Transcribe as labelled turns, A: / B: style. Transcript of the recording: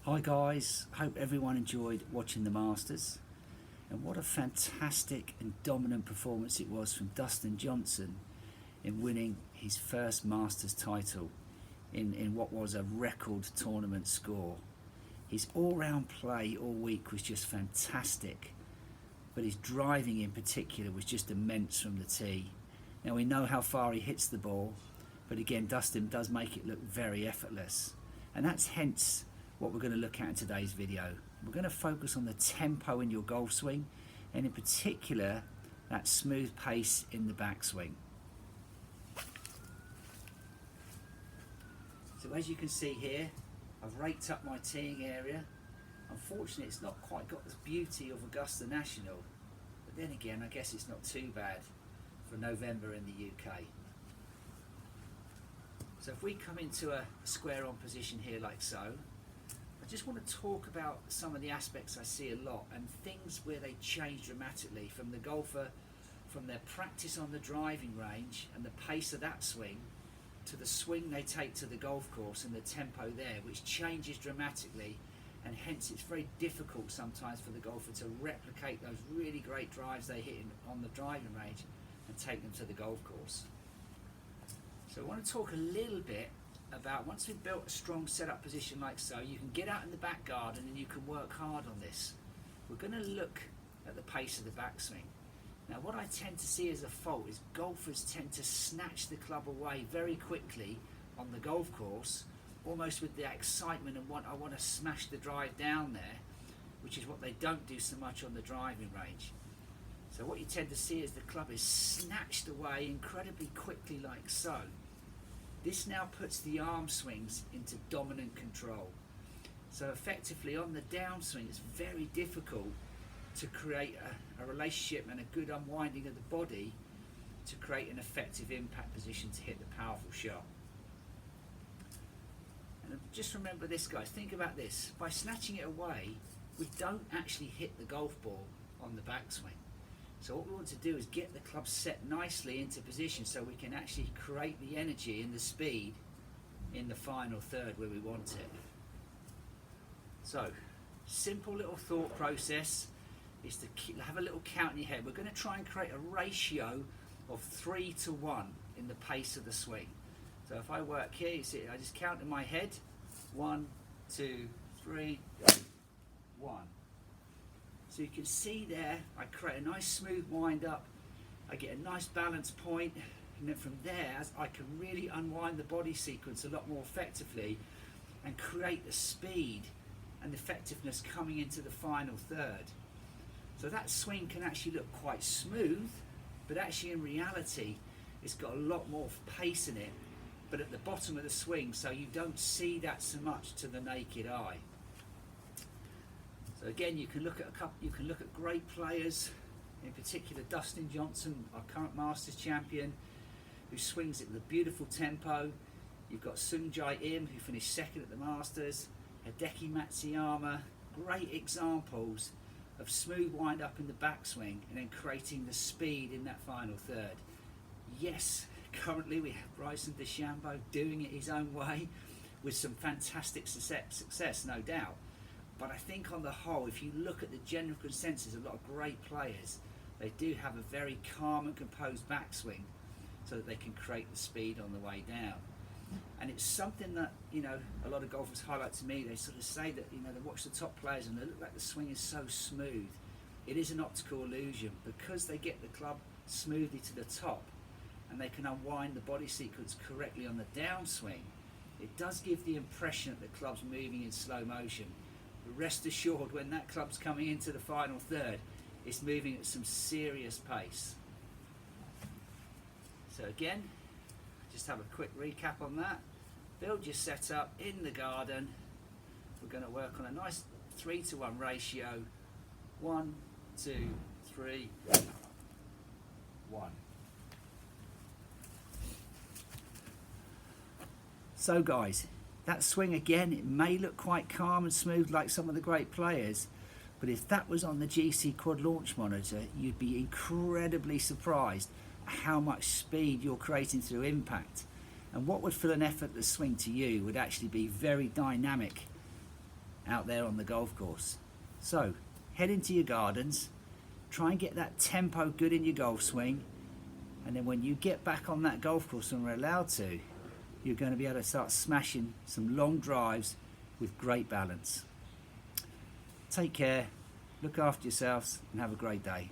A: Hi guys, hope everyone enjoyed watching the Masters, and what a fantastic and dominant performance it was from Dustin Johnson in winning his first Masters title in what was a record tournament score. His all-round play all week was just fantastic, but his driving in particular was just immense from the tee. Now we know how far he hits the ball, but again Dustin does make it look very effortless, and that's hence what we're going to look at in today's video. We're going to focus on the tempo in your golf swing, and in particular that smooth pace in the backswing. So as you can see here, I've raked up my teeing area. Unfortunately it's not quite got the beauty of Augusta National, but then again I guess it's not too bad for November in the UK. So if we come into a square on position here like so, I just want to talk about some of the aspects I see a lot and things where they change dramatically from the golfer, from their practice on the driving range and the pace of that swing to the swing they take to the golf course and the tempo there, which changes dramatically, and hence it's very difficult sometimes for the golfer to replicate those really great drives they hit on the driving range and take them to the golf course. So I want to talk a little bit about, once we've built a strong setup position like so, you can get out in the back garden and you can work hard on this. We're going to look at the pace of the backswing. Now what I tend to see as a fault is golfers tend to snatch the club away very quickly on the golf course, almost with the excitement and I want to smash the drive down there, which is what they don't do so much on the driving range. So what you tend to see is the club is snatched away incredibly quickly like so. This now puts the arm swings into dominant control. So effectively on the downswing it's very difficult to create a relationship and a good unwinding of the body to create an effective impact position to hit the powerful shot. And just remember this guys, think about this, by snatching it away we don't actually hit the golf ball on the backswing. So what we want to do is get the club set nicely into position so we can actually create the energy and the speed in the final third where we want it. So, simple little thought process is to have a little count in your head. We're going to try and create a ratio of 3 to 1 in the pace of the swing. So if I work here, you see I just count in my head, 1, 2, 3, 1. So you can see there, I create a nice smooth wind up, I get a nice balance point, and then from there I can really unwind the body sequence a lot more effectively and create the speed and effectiveness coming into the final third. So that swing can actually look quite smooth, but actually in reality it's got a lot more pace in it, but at the bottom of the swing, so you don't see that so much to the naked eye. So again, you can look at great players, in particular Dustin Johnson, our current Masters champion, who swings it with a beautiful tempo. You've got Sungjae Im, who finished second at the Masters, Hideki Matsuyama, great examples of smooth wind up in the backswing and then creating the speed in that final third. Yes, currently we have Bryson DeChambeau doing it his own way with some fantastic success, no doubt. But I think on the whole, if you look at the general consensus, a lot of great players, they do have a very calm and composed backswing so that they can create the speed on the way down. And it's something that, you know, a lot of golfers highlight to me. They sort of say that, you know, they watch the top players and they look like the swing is so smooth. It is an optical illusion because they get the club smoothly to the top and they can unwind the body sequence correctly on the downswing. It does give the impression that the club's moving in slow motion. But rest assured, when that club's coming into the final third, it's moving at some serious pace. So again, just have a quick recap on that. Build your setup in the garden. We're going to work on a nice 3 to 1 ratio. 1, 2, 3, 1. So guys, that swing again, it may look quite calm and smooth like some of the great players, but if that was on the GC Quad Launch Monitor, you'd be incredibly surprised at how much speed you're creating through impact. And what would feel an effortless swing to you would actually be very dynamic out there on the golf course. So head into your gardens, try and get that tempo good in your golf swing, and then when you get back on that golf course and we're allowed to, you're going to be able to start smashing some long drives with great balance. Take care, look after yourselves, and have a great day.